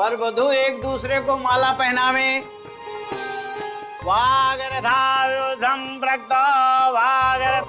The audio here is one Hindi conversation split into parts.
वर वधु एक दूसरे को माला पहनावे। वागरथायुधं प्रक्तो वागर।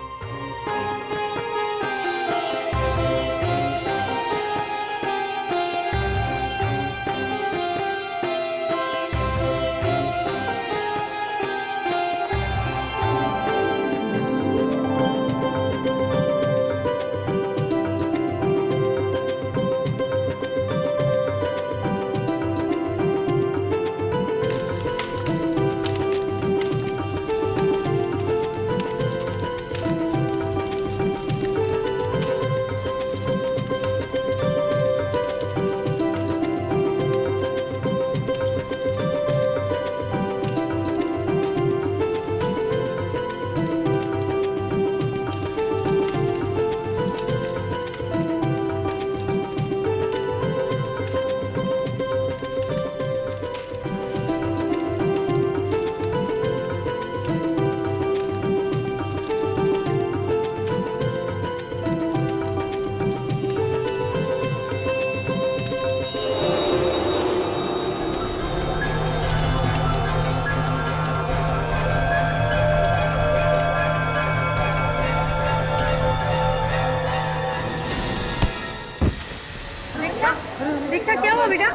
दीक्षा क्या हुआ बेटा?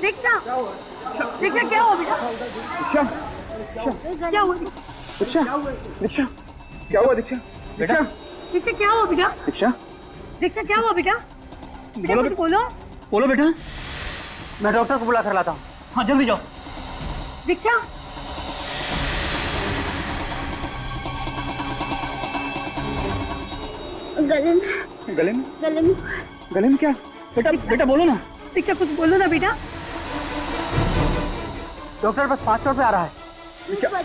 दीक्षा दीक्षा क्या हुआ बेटा? क्या हुआ? दीक्षा दीक्षा क्या हुआ? दीक्षा बेटा दीक्षा क्या हुआ बेटा? दीक्षा दीक्षा क्या हुआ बेटा? बोलो कुछ बोलो। बोलो बेटा। मैं डॉक्टर को बुला कर लाता हूँ। हाँ जल्दी जाओ। दीक्षा गले में गले में गले में गले में क्या? बेटा बेटा बोलो ना। दीक्षा कुछ बोलो ना बेटा। डॉक्टर बस 500 रुपये आ रहा है।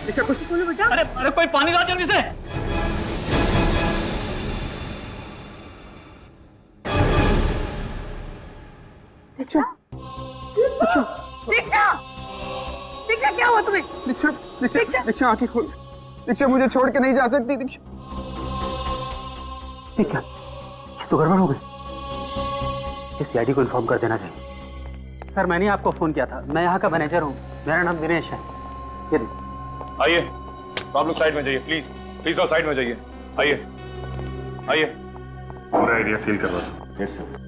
दीक्षा कुछ बोलो बेटा। अरे अरे कोई पानी ला जल्दी से। दीक्षा दीक्षा दीक्षा दीक्षा क्या हुआ तुम्हें? दीक्षा दीक्षा दीक्षा आंखें खोल। दीक्षा मुझे छोड़ के नहीं जा सकती। दीक्षा क्या तो गड़बड़ हो गई। सीआईडी को इन्फॉर्म कर देना चाहिए। सर मैंने आपको फोन किया था। मैं यहाँ का मैनेजर हूँ। मेरा नाम दिनेश है। ये आइए तो आप लोग साइड में जाइए प्लीज प्लीज और साइड में जाइए। आइए आइए पूरा एरिया सील करवा दो। Yes sir.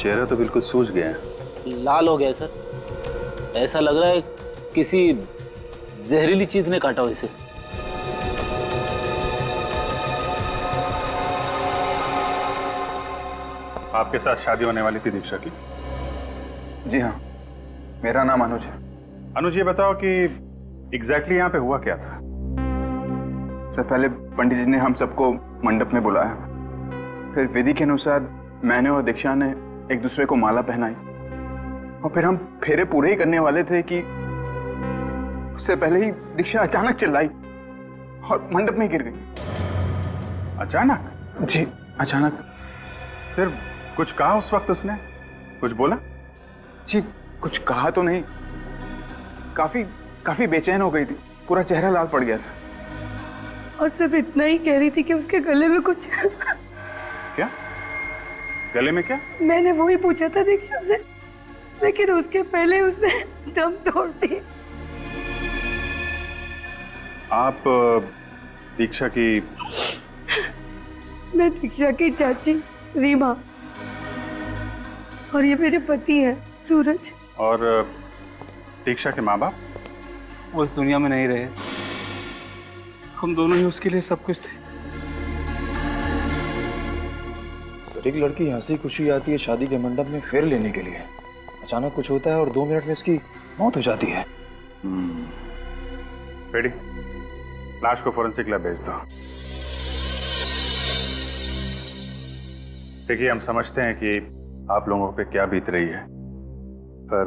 चेहरा तो बिल्कुल सूज गया है। लाल हो गया सर। ऐसा लग रहा है किसी जहरीली चीज ने काटा हो इसे। आपके साथ शादी होने वाली थी दीक्षा की? जी हाँ, मेरा नाम अनुज है। अनुज ये बताओ कि एग्जैक्टली यहाँ पे हुआ क्या था? सर पहले पंडित जी ने हम सबको मंडप में बुलाया। फिर विधि के अनुसार मैंने और दीक्षा ने एक दूसरे को माला पहनाई और फिर हम फेरे पूरे ही करने वाले थे कि उससे पहले ही दीक्षा अचानक चिल्लाई और मंडप में गिर गई। अचानक? जी अचानक। फिर कुछ कहा उस वक्त उसने? कुछ बोला? जी कुछ कहा तो नहीं। काफी बेचैन हो गई थी। पूरा चेहरा लाल पड़ गया था। और सिर्फ इतना ही कह रही थी कि उसके गले में कुछ क्या? गले में क्या? मैंने वही पूछा था दीक्षा से, लेकिन उसके पहले उसने दम तोड़ दी। आप दीक्षा की? मैं दीक्षा की चाची रीमा और ये मेरे पति हैं सूरज। और दीक्षा के माँ बाप? वो इस दुनिया में नहीं रहे। हम दोनों ही उसके लिए सब कुछ थे। सर एक लड़की हंसी खुशी आती है शादी के मंडप में फेर लेने के लिए, अचानक कुछ होता है और 2 मिनट में इसकी मौत हो जाती है। रेडी, लाश को फोरेंसिक लैब भेज दो। देखिए हम समझते हैं कि आप लोगों पे क्या बीत रही है, पर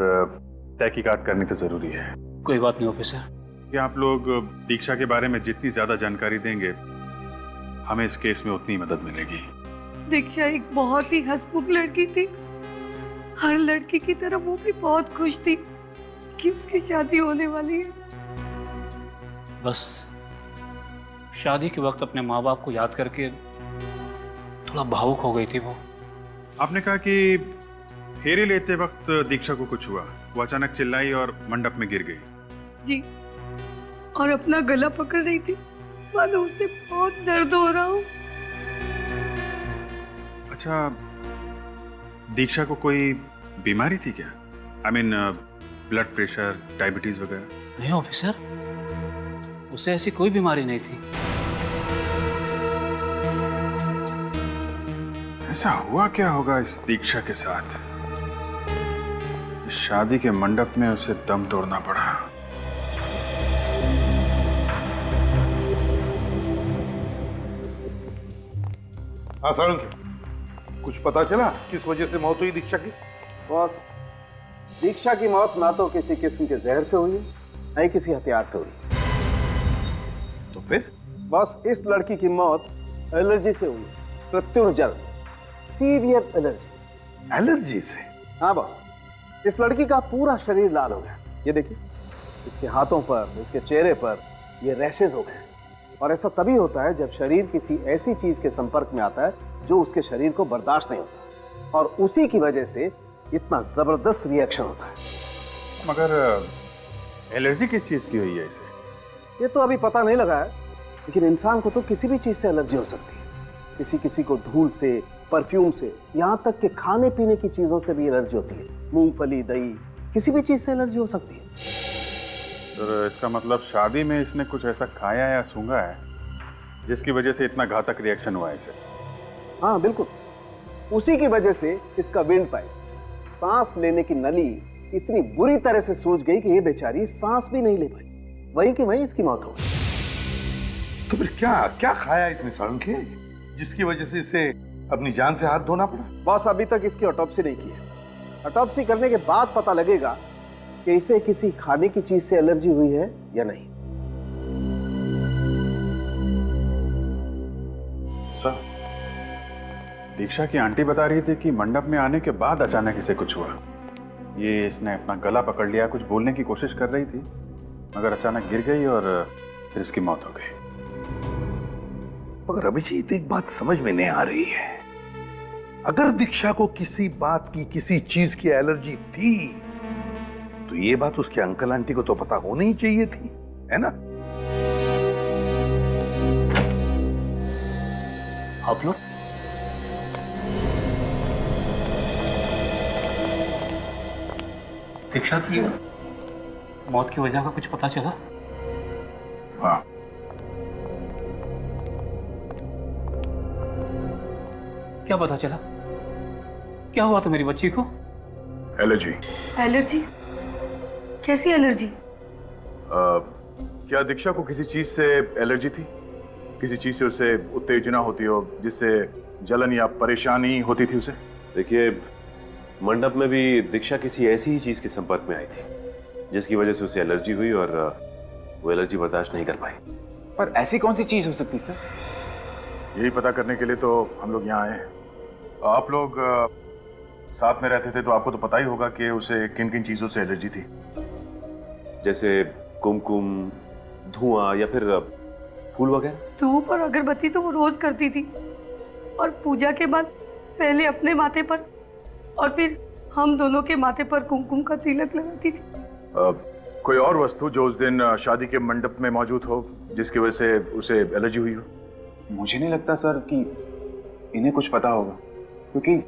तहकीकात करनी तो जरूरी है। कोई बात नहीं ऑफिसर। कि आप लोग दीक्षा के बारे में जितनी ज्यादा जानकारी देंगे हमें इस केस में उतनी मदद मिलेगी। दीक्षा एक बहुत ही हंसमुख लड़की थी। हर लड़की की तरह वो भी बहुत खुश थी कि उसकी शादी होने वाली है। बस शादी के वक्त अपने माँ बाप को याद करके थोड़ा भावुक हो गई थी वो। आपने कहा कि फेरे लेते वक्त दीक्षा को कुछ हुआ, वो अचानक चिल्लाई और मंडप में गिर गई। जी, और अपना गला पकड़ रही थी, मानो उससे बहुत दर्द हो रहा हो। अच्छा, दीक्षा को कोई बीमारी थी क्या? I mean blood pressure, diabetes वगैरह? नहीं ऑफिसर, उसे ऐसी कोई बीमारी नहीं थी। ऐसा हुआ क्या होगा इस दीक्षा के साथ? इस शादी के मंडप में उसे दम तोड़ना पड़ा। हाँ सारंग, कुछ पता चला किस वजह से मौत हुई दीक्षा की? बॉस, दीक्षा की मौत ना तो किसी किस्म के जहर से हुई है, ना ही किसी हथियार से हुई। तो फिर? बॉस, इस लड़की की मौत एलर्जी से हुई, प्रत्युर्जल, सीवियर एलर्जी। एलर्जी से? हाँ बॉस, इस लड़की का पूरा शरीर लाल हो गया। ये देखिए, इसके हाथों पर, इसके चेहरे पर ये रैशेज हो गए। और ऐसा तभी होता है जब शरीर किसी ऐसी चीज के संपर्क में आता है जो उसके शरीर को बर्दाश्त नहीं होता, और उसी की वजह से इतना जबरदस्त रिएक्शन होता है। मगर एलर्जी किस चीज की हुई है इसे? ये तो अभी पता नहीं लगा है, लेकिन इंसान को तो किसी भी चीज से एलर्जी हो सकती है। किसी किसी को धूल से, परफ्यूम से, यहाँ तक कि खाने पीने की चीजों से भी एलर्जी होती है। मूंगफली, दही, किसी भी चीज से एलर्जी हो सकती है। तो इसका मतलब शादी में इसने कुछ ऐसा खाया या सूंघा है जिसकी वजह से इतना घातक रिएक्शन हुआ है इसे? हाँ बिल्कुल, उसी की वजह से इसका विंड पाइप, सांस लेने की नली इतनी बुरी तरह से सूज गई कि ये बेचारी सांस भी नहीं ले पाई। वहीं की वहीं इसकी मौत हो गई। तो फिर क्या क्या खाया इसने सारंग के, जिसकी वजह से इसे अपनी जान से हाथ धोना पड़ा? बॉस, अभी तक इसकी ऑटोप्सी नहीं की है। ऑटोप्सी करने के बाद पता लगेगा कि इसे किसी खाने की चीज से एलर्जी हुई है या नहीं। सर, दीक्षा की आंटी बता रही थी कि मंडप में आने के बाद अचानक इसे कुछ हुआ। ये इसने अपना गला पकड़ लिया, कुछ बोलने की कोशिश कर रही थी, मगर अचानक गिर गई और फिर इसकी मौत हो गई। मगर अभिजीत, एक बात समझ में नहीं आ रही है। अगर दीक्षा को किसी बात की, किसी चीज की एलर्जी थी, तो ये बात उसके अंकल आंटी को तो पता होनी ही चाहिए थी, है ना? आप लोग दीक्षा की मौत की वजह का कुछ पता चला? हाँ, क्या पता चला? क्या हुआ था मेरी बच्ची को? एलर्जी। एलर्जी? कैसी एलर्जी? क्या दीक्षा को किसी चीज से एलर्जी थी? किसी चीज से उसे उत्तेजना होती हो जिससे जलन या परेशानी होती थी उसे? देखिए, मंडप में भी दीक्षा किसी ऐसी ही चीज के संपर्क में आई थी जिसकी वजह से उसे एलर्जी हुई और वो एलर्जी बर्दाश्त नहीं कर पाई। पर ऐसी कौन सी चीज हो सकती सर? यही पता करने के लिए तो हम लोग यहाँ आए हैं। आप लोग साथ में रहते थे तो आपको तो पता ही होगा कि उसे किन किन चीजों से एलर्जी थी। जैसे कुमकुम, धुआं या फिर फूल वगैरह। धूप और अगरबत्ती तो वो रोज करती थी, और पूजा के बाद पहले अपने माथे पर और फिर हम दोनों के माथे पर कुमकुम का तिलक लगाती थी। कोई और वस्तु जो उस दिन शादी के मंडप में मौजूद हो जिसकी वजह से उसे एलर्जी हुई हो? मुझे नहीं लगता सर कि इन्हें कुछ पता होगा, क्योंकि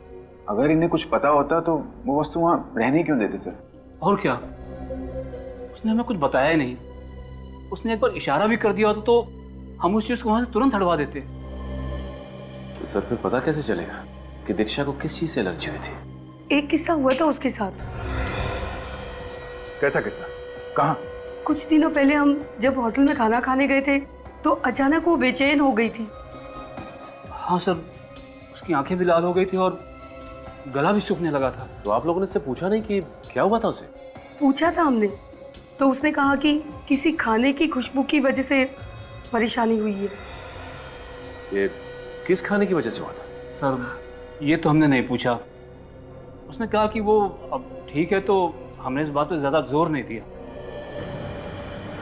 अगर इन्हें कुछ पता होता तो वो वस्तु वहाँ रहने क्यों देते सर? और क्या, उसने हमें कुछ बताया ही नहीं। उसने एक बार इशारा भी कर दिया होता तो हम उस चीज को वहां से तुरंत हटवा देते। तो सर फिर पता कैसे चलेगा कि दीक्षा को किस चीज से एलर्जी हुई थी? एक किस्सा हुआ था उसके साथ। कैसा किस्सा? कहाँ? कुछ दिनों पहले हम जब होटल में खाना खाने गए थे तो अचानक वो बेचैन हो गई थी। हाँ सर, उसकी आंखें भी लाल हो गई थी और गला भी सूखने लगा था। तो आप लोगों ने इससे पूछा नहीं कि क्या हुआ था उसे? पूछा था हमने, तो उसने कहा कि किसी खाने की खुशबू की वजह से परेशानी हुई है। ये किस खाने की वजह से हुआ था? सर ये तो हमने नहीं पूछा। उसने कहा कि वो अब ठीक है, तो हमने इस बात पे ज़्यादा जोर नहीं दिया।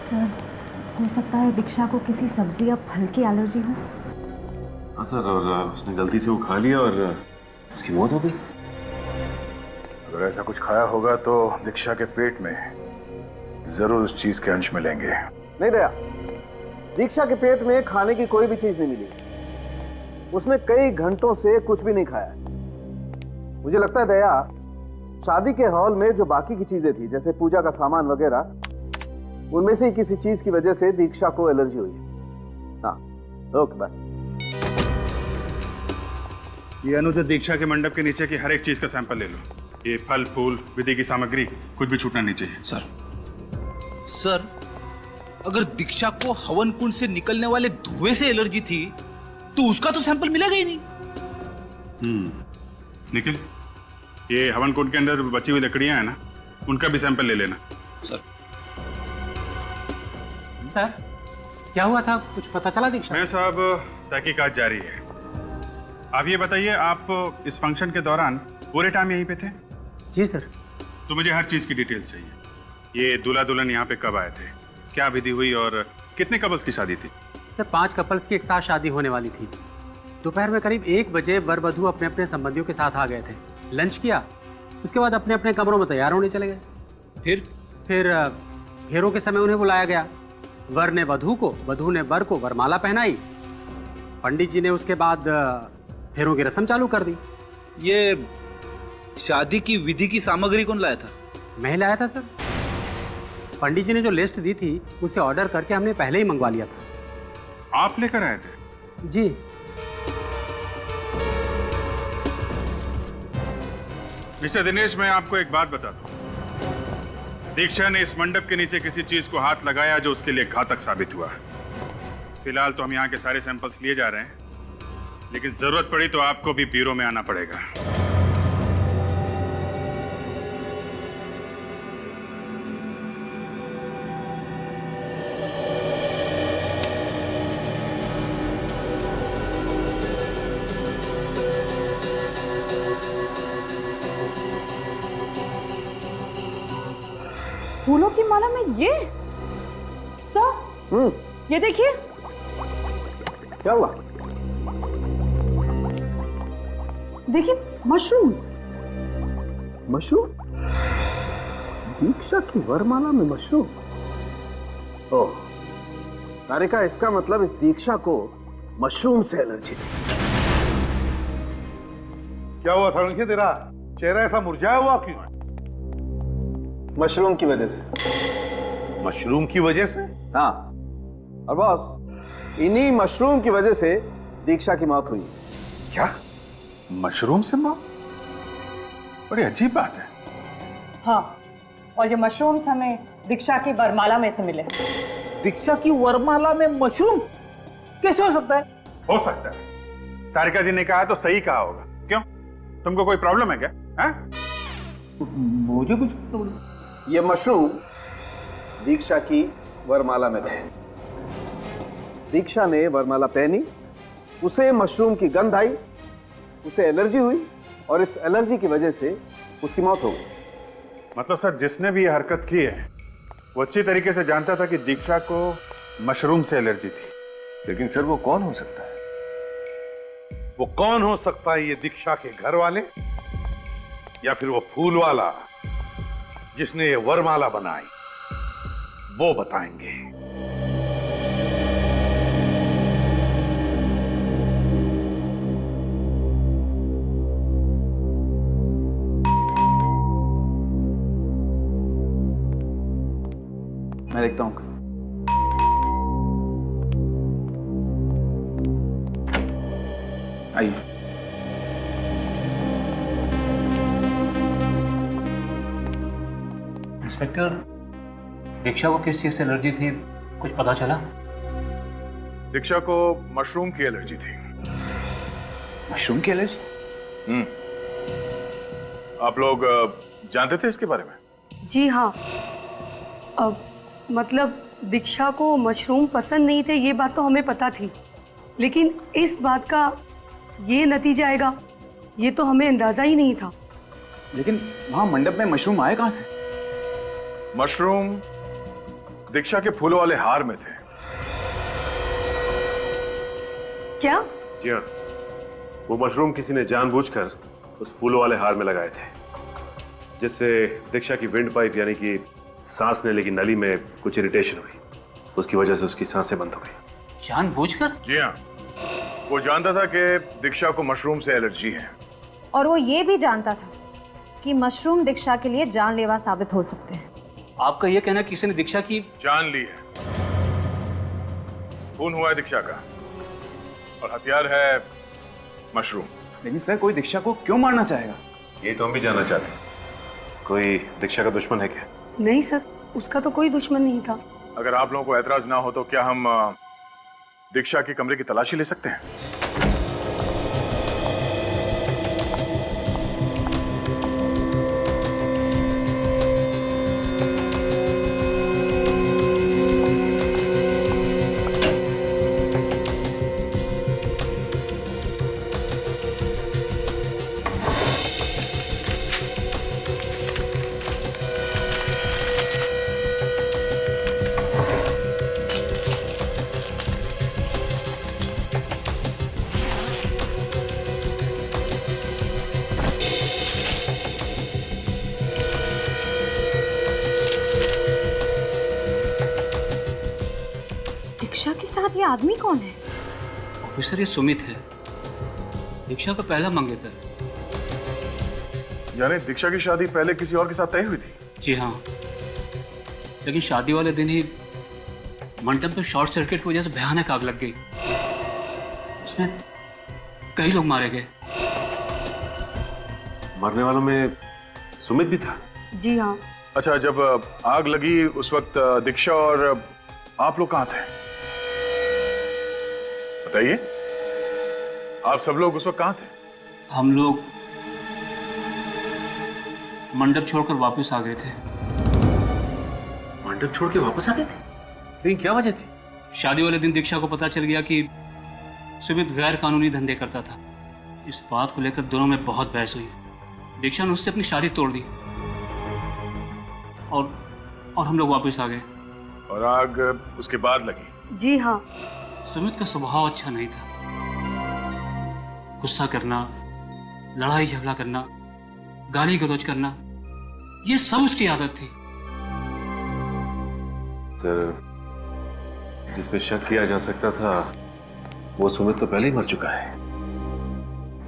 सर, हो सकता है दीक्षा को किसी सब्जी या फल की एलर्जी हो। हाँ सर, और उसने गलती से वो खा लिया और उसकी मौत हो गई। अगर ऐसा कुछ खाया होगा तो दीक्षा के पेट में जरूर उस चीज के अंश मिलेंगे। नहीं दया, दीक्षा के पेट में खाने की कोई भी चीज नहीं मिली। उसने कई घंटों से कुछ भी नहीं खाया। मुझे लगता है दया, शादी के हॉल में जो बाकी की चीजें थी, जैसे पूजा का सामान वगैरह, उनमें से ही किसी चीज की वजह से दीक्षा को एलर्जी हुई है। हाँ, ओके बाय। ये अनुज, दीक्षा के मंडप के नीचे की हर एक चीज का सैंपल ले लो। ये फल फूल, विधि की सामग्री, कुछ भी छूटना नहीं चाहिए। सर, अगर दीक्षा को हवन कुंड से निकलने वाले धुएं से एलर्जी थी तो उसका तो सैंपल मिलेगा ही नहीं। निखिल, ये हवन कुंड के अंदर बची हुई लकड़ियां हैं ना, उनका भी सैंपल ले लेना। सर क्या हुआ था, कुछ पता चला दीक्षा? मैं साहब, तहकीकात जारी है। आप ये बताइए, आप इस फंक्शन के दौरान पूरे टाइम यहीं पे थे? जी सर। तो मुझे हर चीज की डिटेल्स चाहिए। ये दूल्हा दुल्हन यहाँ पे कब आए थे, क्या विधि हुई और कितने कपल्स की शादी थी? सर 5 कपल्स की एक साथ शादी होने वाली थी। दोपहर में करीब 1 बजे वर वधू अपने अपने संबंधियों के साथ आ गए थे, लंच किया, उसके बाद अपने अपने कमरों में तैयार होने चले गए। फिर फेरों के समय उन्हें बुलाया गया। वर ने वधू को, वधू ने वर को वरमाला पहनाई। पंडित जी ने उसके बाद फेरों की रस्म चालू कर दी। ये शादी की विधि की सामग्री कौन लाया था? मैं लाया था सर। पंडित जी ने जो लिस्ट दी थी उसे ऑर्डर करके हमने पहले ही मंगवा लिया था। आप लेकर आए थे? जी। मिस्टर दिनेश, मैं आपको एक बात बता दूं। दीक्षा ने इस मंडप के नीचे किसी चीज को हाथ लगाया जो उसके लिए घातक साबित हुआ। फिलहाल तो हम यहाँ के सारे सैंपल्स लिए जा रहे हैं, लेकिन जरूरत पड़ी तो आपको भी ब्यूरो में आना पड़ेगा। फूलों की माला में ये सर, ये देखिए। क्या हुआ? देखिए, मशरूम्स। मशरूम? दीक्षा की वरमाला में मशरूम? ओह, तारिका, इसका मतलब इस दीक्षा को मशरूम से एलर्जी थी। क्या हुआ सारंगी, तेरा चेहरा ऐसा मुरझाया हुआ क्यों है? मशरूम की वजह से। मशरूम की वजह से? हाँ, और बॉस, इन्हीं मशरूम की वजह से दीक्षा की मौत हुई। क्या? मशरूम से मौत? बड़ी अजीब बात है। हाँ, और ये मशरूम्स हमें दीक्षा की वरमाला में से मिले। दीक्षा की वरमाला में मशरूम कैसे हो सकता है? हो सकता है। तारिका जी ने कहा तो सही कहा होगा। क्यों, तुमको कोई प्रॉब्लम है क्या? मुझे कुछ ये मशरूम दीक्षा की वरमाला में थे। दीक्षा ने वरमाला पहनी, उसे मशरूम की गंध आई, उसे एलर्जी हुई और इस एलर्जी की वजह से उसकी मौत हो गई। मतलब सर, जिसने भी ये हरकत की है वो अच्छी तरीके से जानता था कि दीक्षा को मशरूम से एलर्जी थी। लेकिन सर, वो कौन हो सकता है? वो कौन हो सकता है? ये दीक्षा के घर वाले या फिर वो फूल वाला जिसने ये वरमाला बनाई, वो बताएंगे। मैं देखता हूँ। आइए। इंस्पेक्टर, दीक्षा को किस चीज से एलर्जी थी, कुछ पता चला? दीक्षा को मशरूम की एलर्जी थी। मशरूम की एलर्जी? आप लोग जानते थे इसके बारे में? जी हाँ। अब मतलब दीक्षा को मशरूम पसंद नहीं थे, ये बात तो हमें पता थी, लेकिन इस बात का ये नतीजा आएगा ये तो हमें अंदाजा ही नहीं था। लेकिन वहां मंडप में मशरूम आए कहां से? मशरूम दीक्षा के फूलों वाले हार में थे। क्या? जी हाँ, वो मशरूम किसी ने जानबूझकर उस फूलों वाले हार में लगाए थे, जिससे दीक्षा की विंड पाइप यानी कि सांस लेने की नली में कुछ इरिटेशन हुई। उसकी वजह से उसकी सांसें बंद हो गई। जानबूझकर? जी हाँ, वो जानता था कि दीक्षा को मशरूम से एलर्जी है। और वो ये भी जानता था कि मशरूम दीक्षा के लिए जानलेवा साबित हो सकते हैं। आपका यह कहना किसी ने दीक्षा की जान ली है। खून हुआ है दीक्षा का और हथियार है मशरूम। लेकिन सर, कोई दीक्षा को क्यों मारना चाहेगा? ये तो हम भी जानना चाहते हैं। कोई दीक्षा का दुश्मन है क्या? नहीं सर, उसका तो कोई दुश्मन नहीं था। अगर आप लोगों को ऐतराज ना हो तो क्या हम दीक्षा के कमरे की तलाशी ले सकते हैं? दीक्षा के साथ ये आदमी कौन है? ऑफिसर, ये सुमित है, दीक्षा का पहला मंगेतर। यानी दीक्षा की शादी पहले किसी और के साथ तय हुई थी? जी हाँ, लेकिन शादी वाले दिन ही मंडप में शॉर्ट सर्किट की वजह से भयानक आग लग गई। उसमें कई लोग मारे गए। मरने वालों में सुमित भी था? जी हाँ। अच्छा, जब आग लगी उस वक्त दीक्षा और आप लोग कहाँ थे? बताइए, आप सब लोग उस वक्त कहाँ थे? हम लोग मंडप छोड़कर वापस आ गए थे। मंडप छोड़ के वापस आ गए थे? लेकिन क्या वजह थी? शादी वाले दिन दीक्षा को पता चल गया कि सुमित गैर कानूनी धंधे करता था। इस बात को लेकर दोनों में बहुत बहस हुई। दीक्षा ने उससे अपनी शादी तोड़ दी और हम लोग वापस आ गए। और आग उसके बाद लगी? जी हाँ। सुमित का स्वभाव अच्छा नहीं था। गुस्सा करना, लड़ाई झगड़ा करना, गाली गलौज करना, ये सब उसकी आदत थी। सर, जिस पे शक किया जा सकता था वो सुमित तो पहले ही मर चुका है।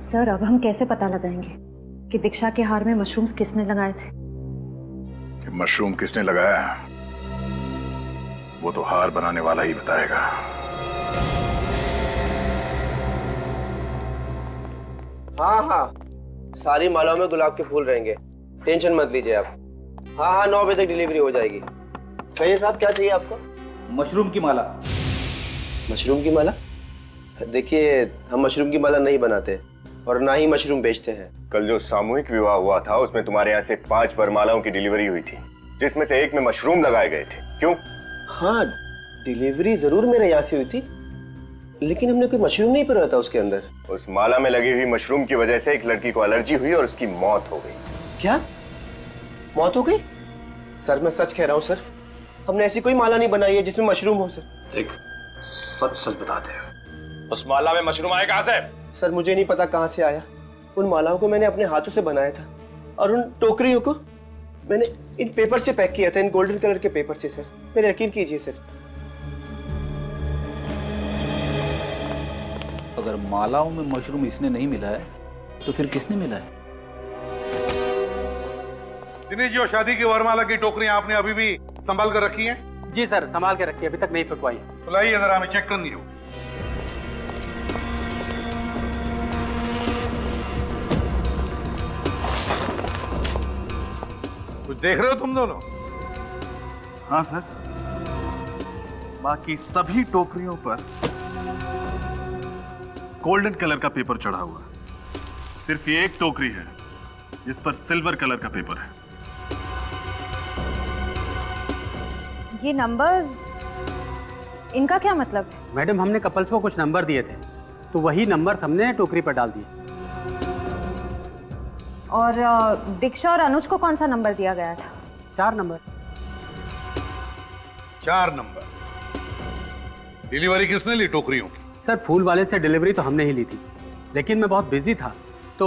सर, अब हम कैसे पता लगाएंगे कि दीक्षा के हार में मशरूम्स किसने लगाए थे? कि मशरूम किसने लगाया है वो तो हार बनाने वाला ही बताएगा। हाँ हाँ, सारी मालाओं में गुलाब के फूल रहेंगे, टेंशन मत लीजिए आप। हाँ हाँ, 9 बजे तक डिलीवरी हो जाएगी। कहिए साहब, क्या चाहिए आपको? मशरूम की माला। मशरूम की माला? देखिए, हम मशरूम की माला नहीं बनाते और ना ही मशरूम बेचते हैं। कल जो सामूहिक विवाह हुआ था उसमें तुम्हारे यहाँ से 5 वरमालाओं की डिलीवरी हुई थी, जिसमें से एक में मशरूम लगाए गए थे। क्यों? हाँ, डिलीवरी जरूर मेरे यहाँ से हुई थी, लेकिन हमने कोई मशरूम नहीं परोया था उसके अंदर। उस माला में लगी हुई मशरूम की वजह से एक लड़की को एलर्जी हुई और उसकी मौत हो गई। क्या? मौत हो गई? सर, मैं सच कह रहा हूँ सर, हमने ऐसी कोई माला नहीं बनाई है जिसमें मशरूम हो। सर देख, सच सच बता दे, उस माला में मशरूम आए कहाँ से? सर, मुझे नहीं पता कहाँ से आया। उन मालाओं को मैंने अपने हाथों से बनाया था और उन टोकरियों को मैंने इन पेपर से पैक किया था, इन गोल्डन कलर के पेपर से। सर, मेरे यकीन कीजिए सर। अगर मालाओं में मशरूम इसने नहीं मिला है तो फिर किसने मिला है? दिनेश जी, शादी की वरमाला की टोकरियां आपने अभी भी संभाल कर रखी हैं? जी सर, संभाल के रखिए, अभी तक नहीं फटवाई। तो लाइए जरा, हमें चेक करनी हो। कुछ देख रहे हो तुम दोनों? हाँ सर, बाकी सभी टोकरियों पर गोल्डन कलर का पेपर चढ़ा हुआ है। सिर्फ ये एक टोकरी है जिस पर सिल्वर कलर का पेपर है। ये नंबर्स, इनका क्या मतलब है? मैडम, हमने कपल्स को कुछ नंबर दिए थे, तो वही नंबर हमने टोकरी पर डाल दिए। और दीक्षा और अनुज को कौन सा नंबर दिया गया था? 4 नंबर। 4 नंबर। डिलीवरी किसने ली टोकरियों की? सर फूल वाले से डिलीवरी तो हमने ही ली थी, लेकिन मैं बहुत बिजी था तो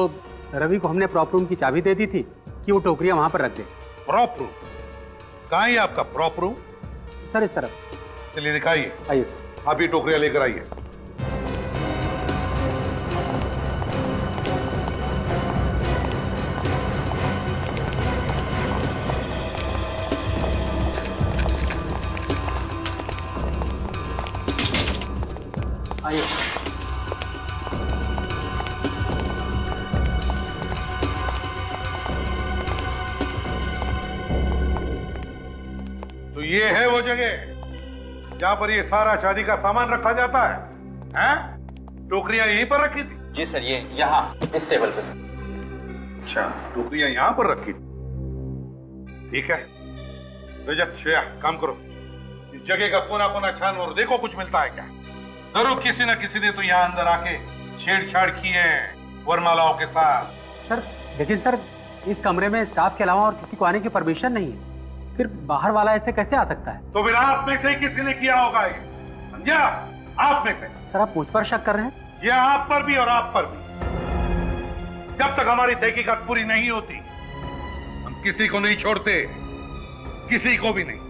रवि को हमने प्रॉप रूम की चाबी दे दी थी कि वो टोकरियां वहां पर रख दे। Prop room? कहाँ है आपका प्रॉप रूम? सर इस तरफ। चलिए दिखाइए। आइए सर। आप ये टोकरियां लेकर आइए। आइए। तो ये है वो जगह जहां पर ये सारा शादी का सामान रखा जाता है? हैं? टोकरियां यहीं पर रखी थी? जी सर, ये यहाँ इस टेबल पे सर। अच्छा, टोकरियां यहां पर रखी थी। ठीक है रजत, श्रेया, काम करो। इस जगह का कोना कोना छानो और देखो कुछ मिलता है क्या। जरूर किसी न किसी ने तो यहाँ अंदर आके छेड़छाड़ की है वरमालाओं के साथ। सर लेकिन सर इस कमरे में स्टाफ के अलावा और किसी को आने की परमिशन नहीं है, फिर बाहर वाला ऐसे कैसे आ सकता है? तो फिर आप में से किसी ने किया होगा ये, समझा? आप में से। सर आप मुझ पर शक कर रहे हैं? जी आप पर भी और आप पर भी। जब तक हमारी तहकीकात पूरी नहीं होती हम किसी को नहीं छोड़ते, किसी को भी नहीं।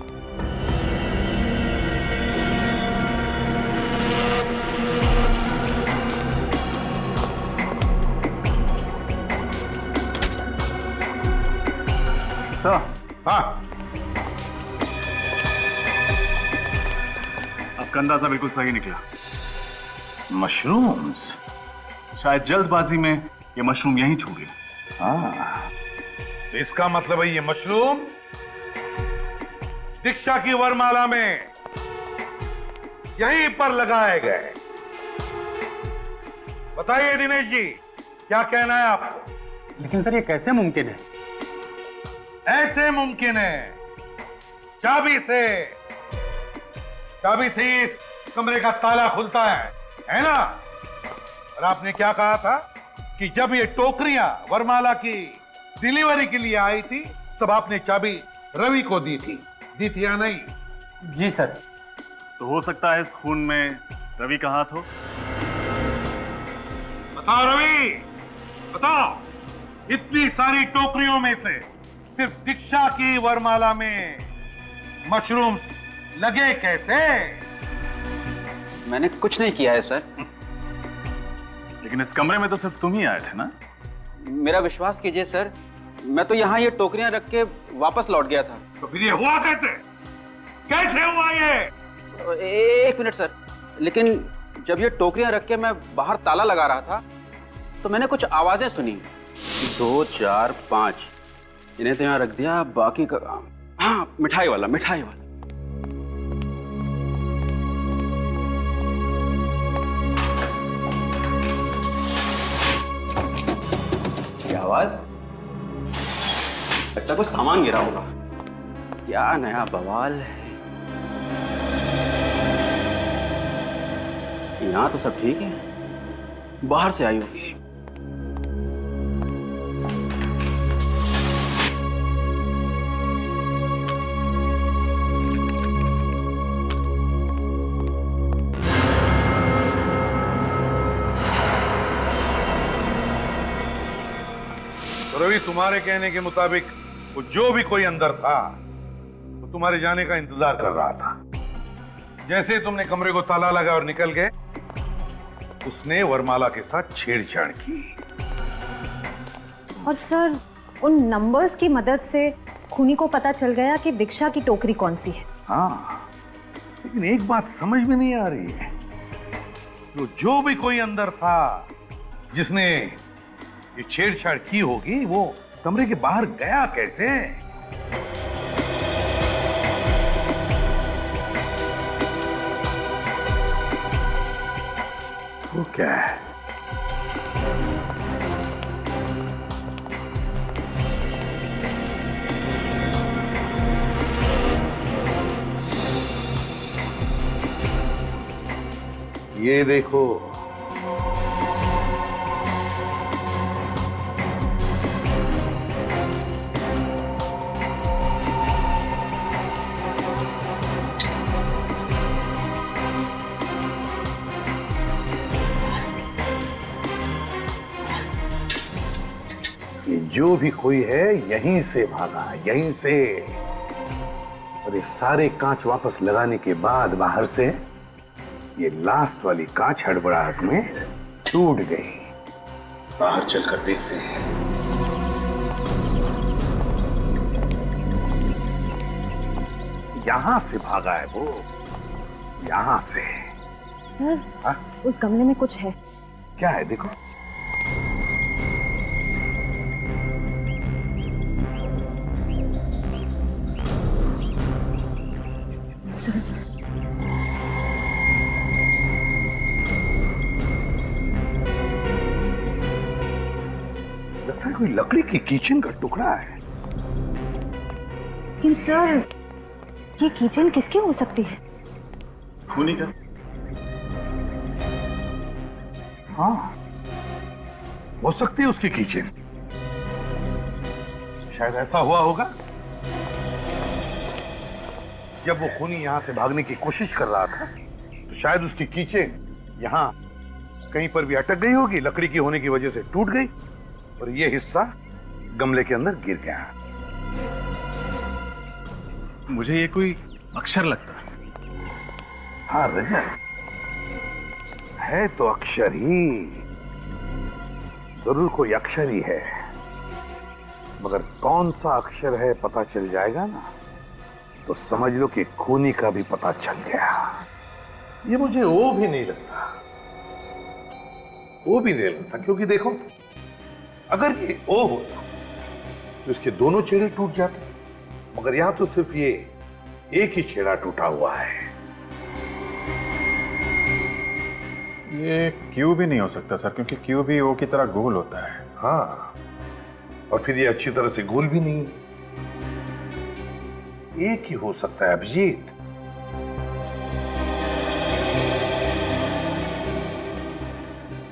सर। हाँ, आपका अंदाजा बिल्कुल सही निकला। मशरूम्स। शायद जल्दबाजी में ये मशरूम यहीं छू गए। हाँ, तो इसका मतलब है ये मशरूम दीक्षा की वरमाला में यहीं पर लगाए गए। बताइए दिनेश जी, क्या कहना है आपको? लेकिन सर ये कैसे मुमकिन है? ऐसे मुमकिन है, चाबी से इस कमरे का ताला खुलता है ना? और आपने क्या कहा था कि जब ये टोकरियां वरमाला की डिलीवरी के लिए आई थी तब आपने चाबी रवि को दी थी या नहीं? जी सर। तो हो सकता है इस खून में रवि का हाथ हो। बताओ रवि, बताओ, इतनी सारी टोकरियों में से सिर्फ दीक्षा की वरमाला में मशरूम लगे कैसे? मैंने कुछ नहीं किया है सर। लेकिन इस कमरे में तो सिर्फ तुम ही आए थे ना? मेरा विश्वास कीजिए सर, मैं तो यहाँ ये टोकरियां रख के वापस लौट गया था। तो फिर ये हुआ कैसे? कैसे हुआ ये? एक मिनट सर, लेकिन जब ये टोकरियां रख के मैं बाहर ताला लगा रहा था तो मैंने कुछ आवाजें सुनी। 2 4 5 इन्हें तो यहाँ रख दिया, बाकी का हाँ मिठाई वाला। क्या आवाज? लगता कुछ सामान गिरा होगा। क्या नया बवाल है। यहाँ तो सब ठीक है, बाहर से आई होगी। रवि, तुम्हारे कहने के मुताबिक वो जो भी कोई अंदर था वो तुम्हारे जाने का इंतजार कर रहा था। जैसे ही तुमने कमरे को ताला लगा और निकल गए उसने वरमाला के साथ छेड़छाड़ की। और सर उन नंबर्स की मदद से खूनी को पता चल गया कि दीक्षा की टोकरी कौन सी है। हाँ, लेकिन एक बात समझ में नहीं आ रही है, जो भी कोई अंदर था जिसने ये छेड़छाड़ की होगी वो कमरे के बाहर गया कैसे? वो क्या है? ये देखो, ये जो भी कोई है यहीं से भागा, यहीं से। और ये सारे कांच वापस लगाने के बाद बाहर से ये लास्ट वाली कांच हड़बड़ाहट में टूट गई। बाहर चलकर देखते हैं। यहां से भागा है वो, यहां से। सर, हा? उस गमले में कुछ है। क्या है देखो। सर, लगता है कोई लकड़ी की किचन का टुकड़ा है। लेकिन सर, ये किचन किसकी हो सकती है? खूनी का। हाँ, हो सकती है उसकी किचन। शायद ऐसा हुआ होगा जब वो खूनी यहां से भागने की कोशिश कर रहा था, तो शायद उसकी किचन यहां कहीं पर भी अटक गई होगी, लकड़ी की होने की वजह से टूट गई और ये हिस्सा गमले के अंदर गिर गया। मुझे ये कोई अक्षर लगता है। हाँ रजत, है तो अक्षर ही, जरूर कोई अक्षर ही है, मगर कौन सा अक्षर है पता चल जाएगा ना, तो समझ लो कि खूनी का भी पता चल गया। ये मुझे ओ भी नहीं लगता, ओ भी नहीं लगता, क्योंकि देखो अगर ये ओ होता तो इसके दोनों छेड़े टूट जाते, मगर यहां तो सिर्फ ये एक ही छेड़ा टूटा हुआ है। ये क्यू भी नहीं हो सकता सर, क्योंकि क्यू भी ओ की तरह गोल होता है। हाँ, और फिर ये अच्छी तरह से गोल भी नहीं। एक ही हो सकता है अभिजीत।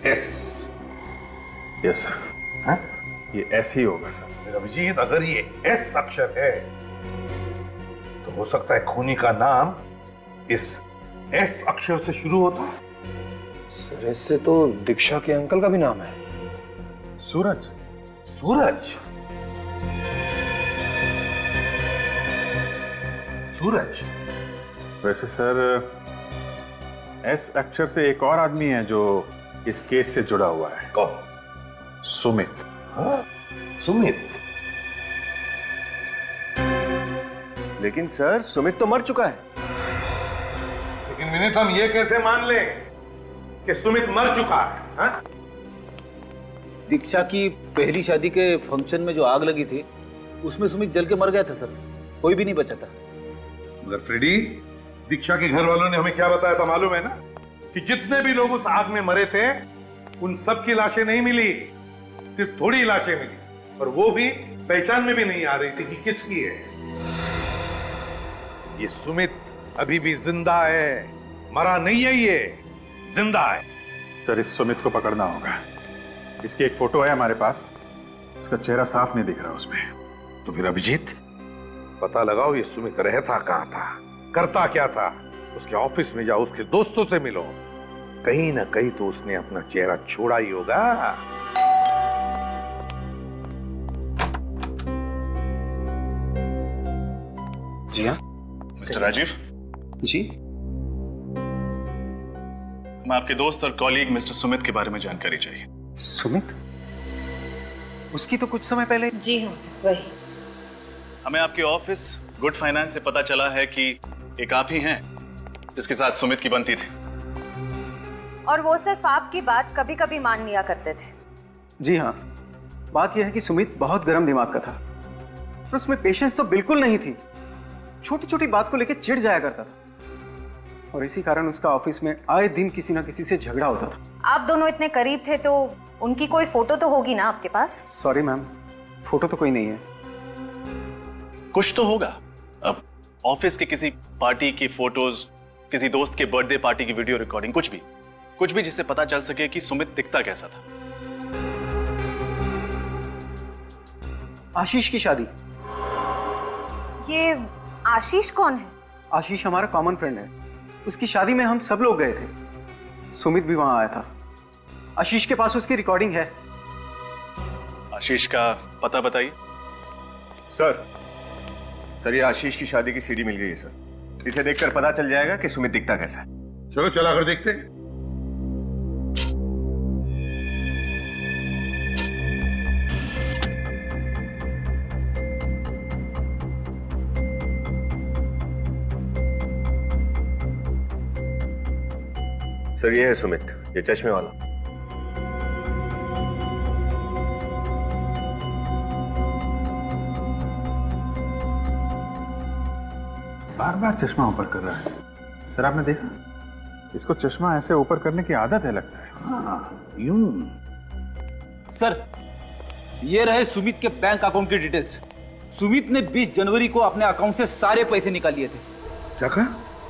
एस। Yes sir. हाँ? ये एस ही होगा सर। फिर अभिजीत, अगर ये एस अक्षर है तो हो सकता है खूनी का नाम इस एस अक्षर से शुरू होता है। सर, इससे तो दीक्षा के अंकल का भी नाम है। सूरज। सूरज। सूरज। वैसे सर, एस अक्षर से एक और आदमी है जो इस केस से जुड़ा हुआ है। कौन? सुमित। हाँ, सुमित। लेकिन सर, सुमित तो मर चुका है। लेकिन विनीत, हम ये कैसे मान लें कि सुमित मर चुका है? हाँ? दीक्षा की पहली शादी के फंक्शन में जो आग लगी थी, उसमें सुमित जल के मर गया था सर, कोई भी नहीं बचा था। मगर फ्रेडी, दीक्षा के घर वालों ने हमें क्या बताया था मालूम है ना, कि जितने भी लोग उस आग में मरे थे उन सब की लाशें नहीं मिली, सिर्फ थोड़ी लाशें मिली, और वो भी पहचान में भी नहीं आ रही थी कि किसकी है। ये सुमित अभी भी जिंदा है, मरा नहीं है, ये जिंदा है। सर, इस सुमित को पकड़ना होगा। इसकी एक फोटो है हमारे पास, इसका चेहरा साफ नहीं दिख रहा उसमें। तो फिर अभिजीत, पता लगाओ ये सुमित रहता कहां था, करता क्या था। उसके ऑफिस में जाओ, उसके दोस्तों से मिलो, कहीं ना कहीं तो उसने अपना चेहरा छोड़ा ही होगा। जी हाँ मिस्टर राजीव जी, हमें आपके दोस्त और कॉलीग मिस्टर सुमित के बारे में जानकारी चाहिए। सुमित? उसकी तो कुछ समय पहले। जी हाँ, वही। हमें आपके ऑफिस गुड फाइनेंस से पता चला है कि एक आप ही हैं जिसके साथ सुमित की बनती थी, और वो सिर्फ आपकी बात कभी कभी मान लिया करते थे। जी हाँ, बात यह है कि सुमित बहुत गर्म दिमाग का था, पर उसमें पेशेंस तो बिल्कुल नहीं थी। छोटी छोटी बात को लेकर चिढ़ जाया करता था, और इसी कारण उसका ऑफिस में आए दिन किसी ना किसी से झगड़ा होता था। आप दोनों इतने करीब थे तो उनकी कोई फोटो तो होगी ना आपके पास? सॉरी मैम, फोटो तो कोई नहीं है। कुछ तो होगा। अब ऑफिस के किसी पार्टी की फोटोज, किसी दोस्त के बर्थडे पार्टी की वीडियो रिकॉर्डिंग, कुछ भी जिससे पता चल सके कि सुमित दिखता कैसा था। आशीष की शादी। ये आशीष कौन है? आशीष हमारा कॉमन फ्रेंड है, उसकी शादी में हम सब लोग गए थे, सुमित भी वहां आया था। आशीष के पास उसकी रिकॉर्डिंग है। आशीष का पता बताइए। सर ये आशीष की शादी की सीडी मिल गई है सर। इसे देखकर पता चल जाएगा कि सुमित दिखता कैसा है। चलो चला कर देखते हैं। सर ये है सुमित, ये चश्मे वाला। बार बार चश्मा ऊपर कर रहा है सर, आपने देखा? इसको चश्मा ऐसे ऊपर करने की आदत है लगता है। हाँ, यूं। सर, ये रहे सुमित के बैंक अकाउंट की डिटेल्स। सुमित ने 20 जनवरी को अपने अकाउंट से सारे पैसे निकाल लिए थे। क्या कहा?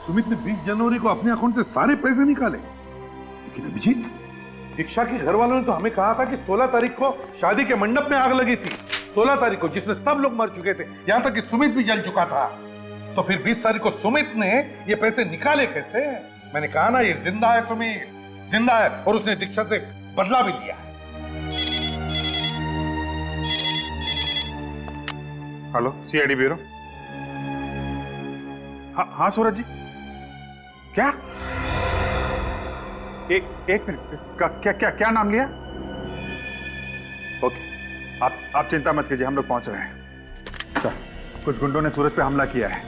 सुमित ने 20 जनवरी को अपने अकाउंट से सारे पैसे निकाले? लेकिन अभिजीत, दीक्षा के घर वालों ने तो हमें कहा था कि 16 तारीख को शादी के मंडप में आग लगी थी। 16 तारीख को, जिसमें सब लोग मर चुके थे, यहां तक कि सुमित भी जल चुका था। तो फिर 20 तारीख को सुमित ने ये पैसे निकाले कैसे? मैंने कहा ना, ये जिंदा है सुमित, जिंदा है, और उसने दीक्षा से बदला भी लिया है। Hello, CID bureau. हाँ सूरज जी, क्या? एक मिनट, क्या नाम लिया? ओके, आप चिंता मत कीजिए, हम लोग पहुंच रहे हैं। सर, कुछ गुंडों ने सूरज पे हमला किया है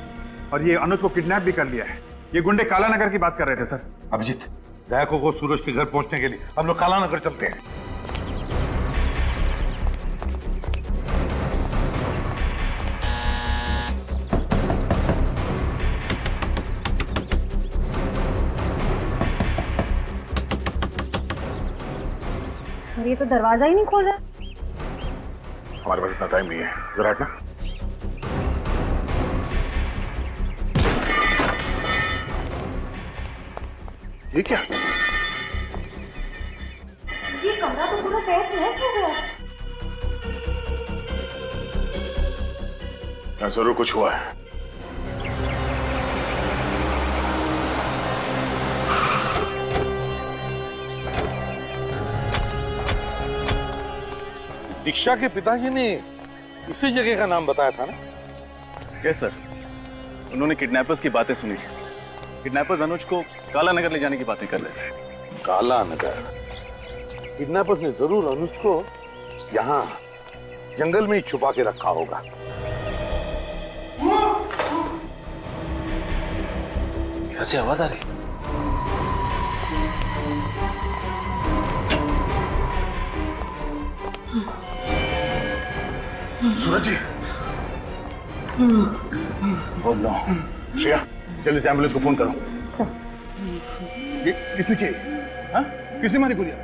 और ये अनुज को किडनैप भी कर लिया है। ये गुंडे काला नगर की बात कर रहे थे सर। अभिजीत, दयाको को सूरज के घर पहुंचने के लिए हम लोग काला नगर चलते हैं। सर, ये तो दरवाजा ही नहीं खोल रहा। हमारे पास इतना टाइम नहीं है, जरा हटना। ये क्या? ये कमरा तो पूरा तहस नहस हो गया। यहाँ जरूर कुछ हुआ है। दीक्षा के पिताजी ने इसी जगह का नाम बताया था ना? यस सर, उन्होंने किडनैपर्स की बातें सुनी। किडनैपर्स अनुज को काला नगर ले जाने की बातें कर रहे थे। काला नगर? किडनैपर्स ने जरूर अनुज को यहाँ जंगल में ही छुपा के रखा होगा। यहाँ से आवाज आ रही। सूरज जी, बोल लो। श्रेया, जल्दी से एम्बुलेंस को फोन करो। सर, ये किसने की? हाँ? किसने मारी गोलियां?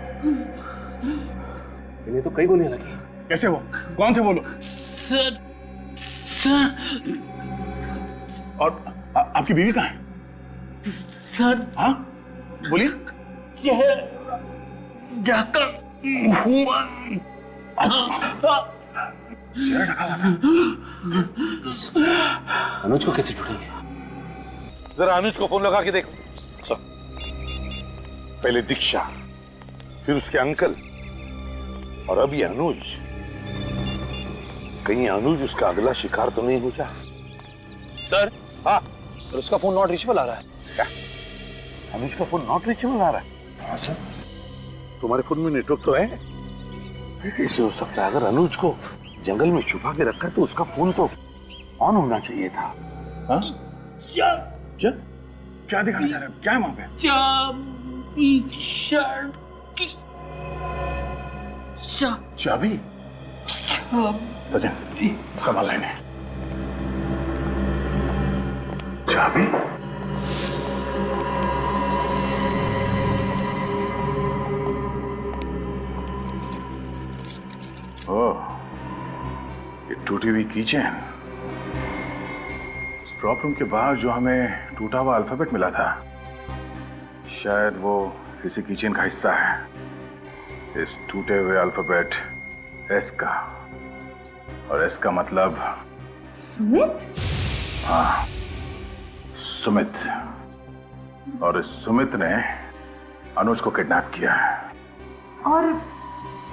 इन्हें तो कई गोलियां लगी। कैसे हुआ? कौन थे वो लोग? सर, और आपकी बीवी कहाँ है? सर, हाँ, बोलिए। जाकर हुआ चेहरा ढका हुआ था। अनुज को कैसे ढूंढेंगे? जरा अनुज को फोन लगा के देखो। पहले दीक्षा, फिर उसके अंकल, और अभी अनुज। कहीं अनुज उसका अगला शिकार तो नहीं हो जाए? सर, हाँ, पर उसका फोन नॉट रीचेबल आ रहा है। क्या? अनुज का फोन नॉट रीचेबल आ रहा है? हाँ सर। तुम्हारे फोन में नेटवर्क तो है? कैसे हो सकता है? अगर अनुज को जंगल में छुपा के रखा तो उसका फोन तो ऑन होना चाहिए था। हाँ? क्या दिखाना चाह रहे हो? क्या है वहां पे? चाबी? सचिन, संभाल लेने। चाबी? ओह, ये टूटी हुई कीचेन। उस प्रॉप रूम के बाहर जो हमें टूटा हुआ अल्फाबेट मिला था, शायद वो किसी कीचेन का हिस्सा है। इस टूटे हुए अल्फाबेट एस का, और एस का मतलब सुमित? हाँ, सुमित। और इस सुमित ने अनुज को किडनैप किया है। और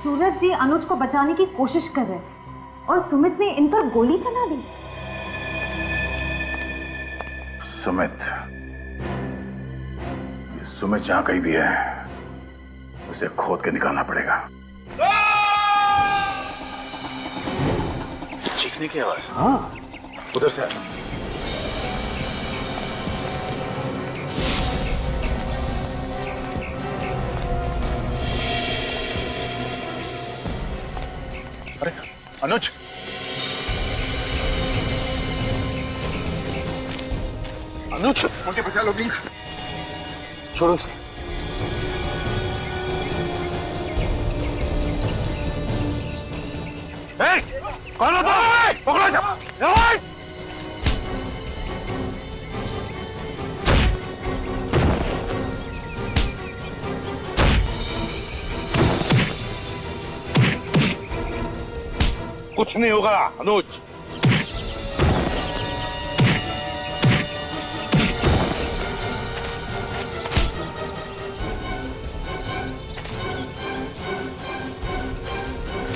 सूरज जी अनुज को बचाने की कोशिश कर रहे थे और सुमित ने इन पर गोली चला दी। सुमित, ये सुमित जहां कहीं भी है उसे खोद के निकालना पड़ेगा। चीखने की आवाज। हाँ, उधर से आ। अरे अनुज, अनुज मुझे बचा लो प्लीज। छोड़ो उसे। कौन हो तुम? पकड़ो इसे। कुछ नहीं होगा अनुज।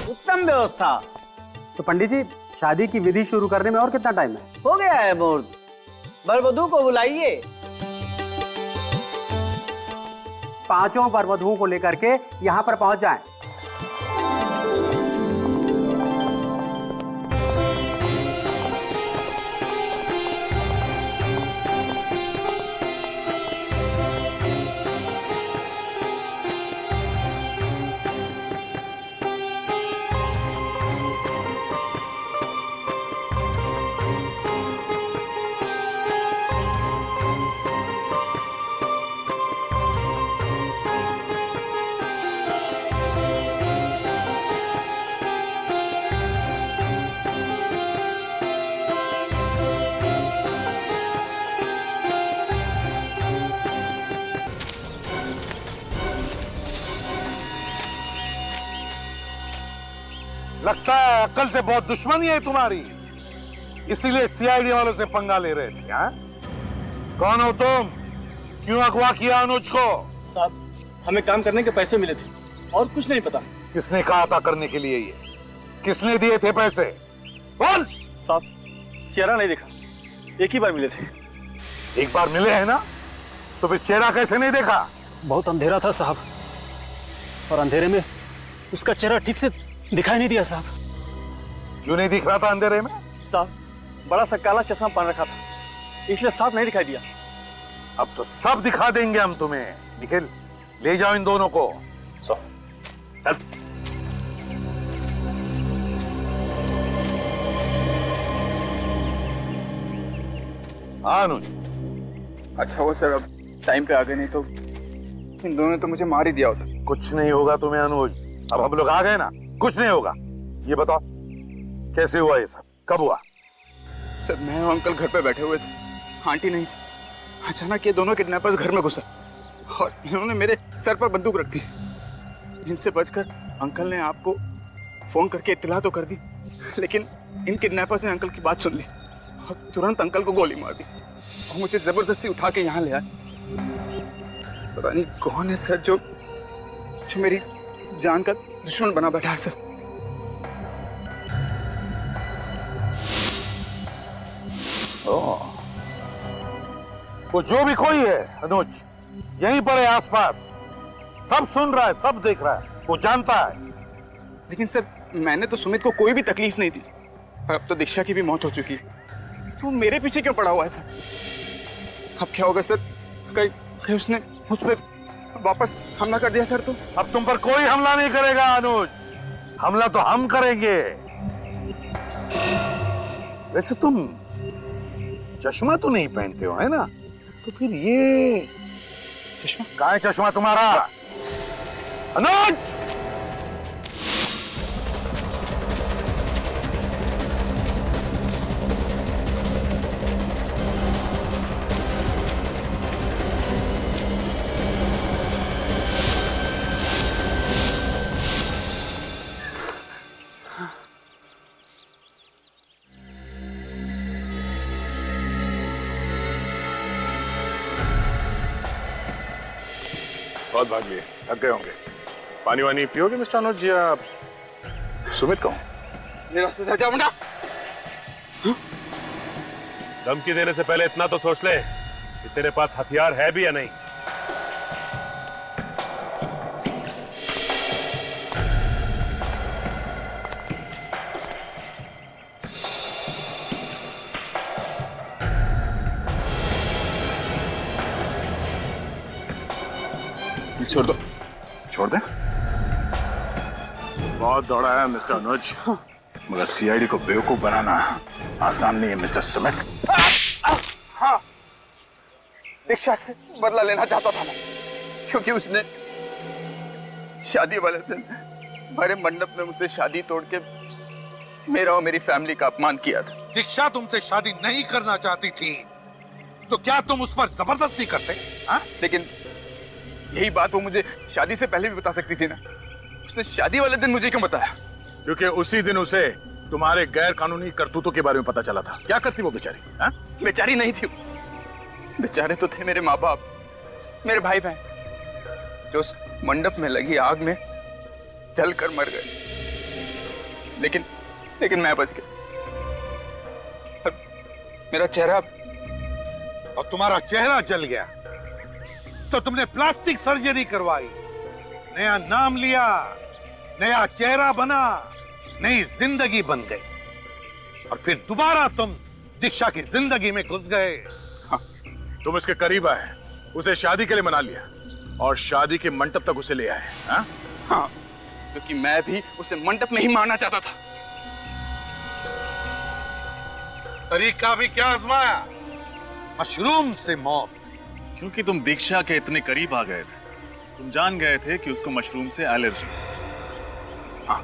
उत्तम व्यवस्था। तो पंडित जी, शादी की विधि शुरू करने में और कितना टाइम है? हो गया है मुहूर्त। वर वधू को बुलाइए। 5 वर वधुओं को लेकर के यहाँ पर पहुंच जाएं। लगता है अक्ल से बहुत दुश्मनी है तुम्हारी, इसीलिए सीआईडी वालों से पंगा ले रहे थे। हाँ? कौन हो तुम? क्यों अगवा किया अनुज को? साहब, हमें काम करने के पैसे मिले थे और कुछ नहीं पता। किसने कहा था करने के लिए? ये किसने दिए थे पैसे? बोल। साहब, चेहरा नहीं देखा, एक ही बार मिले थे। एक बार मिले हैं ना, तो फिर चेहरा कैसे नहीं देखा? बहुत अंधेरा था साहब, और अंधेरे में उसका चेहरा ठीक से दिखाई नहीं दिया साहब। क्यों नहीं दिख रहा था अंधेरे में? साहब, बड़ा सा काला चश्मा पहन रखा था, इसलिए साफ नहीं दिखाई दिया। अब तो सब दिखा देंगे हम तुम्हें। निखिल, ले जाओ इन दोनों को। चल। हाँ अनुज। अच्छा हुआ सर, अब टाइम पे आ गए, नहीं तो इन दोनों ने तो मुझे मार ही दिया होता। कुछ नहीं होगा तुम्हें अनुज, अब हम लोग आ गए ना, कुछ नहीं होगा। ये बताओ कैसे हुआ ये सब, कब हुआ? सर मैं और अंकल घर पे बैठे हुए थे, आंटी नहीं थी। अचानक ये दोनों किडनैपर्स घर में घुसा और इन्होंने मेरे सर पर बंदूक रख दी। इनसे बचकर अंकल ने आपको फोन करके इत्तला तो कर दी, लेकिन इन किडनैपर्स ने अंकल की बात सुन ली और तुरंत अंकल को गोली मार दी और मुझे जबरदस्ती उठा के यहाँ ले आए। पता नहीं कौन है सर जो मेरी जान का दुश्मन बना बैठा है सर। वो जो भी कोई है अनुज, यहीं पर है आसपास, सब सुन रहा है, सब देख रहा है, वो जानता है। लेकिन सर मैंने तो सुमित को कोई भी तकलीफ नहीं दी, और अब तो दीक्षा की भी मौत हो चुकी है, तो मेरे पीछे क्यों पड़ा हुआ है सर? अब क्या होगा सर? कहीं उसने मुझ पर वापस हमला कर दिया सर तो? अब तुम पर कोई हमला नहीं करेगा अनुज, हमला तो हम करेंगे। वैसे तुम चश्मा तो नहीं पहनते हो, है ना? तो फिर ये चश्मा कहाँ है? चश्मा तुम्हारा अनुज? बहुत भाग लिए, थक गए होंगे। पानी वानी पियोगे मिस्टर अनुज या सुमित को? मेरे रास्ते से हटा मुंडा। धमकी देने से पहले इतना तो सोच ले कि तेरे पास हथियार है भी या नहीं। छोड़ दो। छोड़ दे। बहुत दौड़ा है मिस्टर अनुज, मगर सीआईडी को बेवकूफ बनाना आसान नहीं है मिस्टर सुमित। हाँ, दीक्षा से बदला लेना चाहता था मैं, क्योंकि उसने शादी वाले दिन हमारे मंडप में मुझसे शादी तोड़ के मेरा और मेरी फैमिली का अपमान किया था। दीक्षा तुमसे शादी नहीं करना चाहती थी तो क्या तुम उस पर जबरदस्ती करते? हाँ? लेकिन यही बात वो मुझे शादी से पहले भी बता सकती थी ना। उसने शादी वाले दिन मुझे क्यों बताया? क्योंकि उसी दिन उसे तुम्हारे गैर कानूनी करतूतों के बारे में पता चला था। क्या करती वो बेचारी? हाँ? बेचारी नहीं थी, बेचारे तो थे मेरे माँ बाप, मेरे भाई बहन, जो उस मंडप में लगी आग में जलकर मर गए। लेकिन मैं बच गया। मेरा चेहरा, और तुम्हारा चेहरा जल गया तो तुमने प्लास्टिक सर्जरी करवाई, नया नाम लिया, नया चेहरा बना, नई जिंदगी बन गई, और फिर दोबारा तुम दीक्षा की जिंदगी में घुस गए। हाँ, तुम इसके करीब आए, उसे शादी के लिए मना लिया और शादी के मंडप तक उसे ले आए। हाँ? हाँ, क्योंकि मैं भी उसे मंडप में ही मारना चाहता था। तरीका भी क्या आजमाया? मशरूम से मौत। क्योंकि तुम दीक्षा के इतने करीब आ गए थे, तुम जान गए थे कि उसको मशरूम से एलर्जी। हाँ,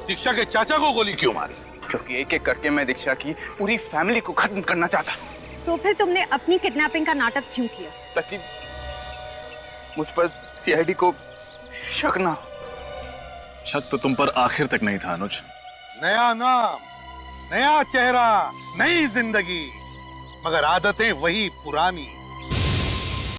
दीक्षा के चाचा को गोली क्यों मारी? क्योंकि एक एक करके मैं दीक्षा की पूरी फैमिली को खत्म करना चाहता था। तो फिर तुमने अपनी किडनैपिंग का नाटक क्यों किया? ताकि मुझ पर सीआईडी को शक ना हो। शक तो तुम पर आखिर तक नहीं था अनुज। नया नाम, नया चेहरा, नई जिंदगी, मगर आदतें वही पुरानी।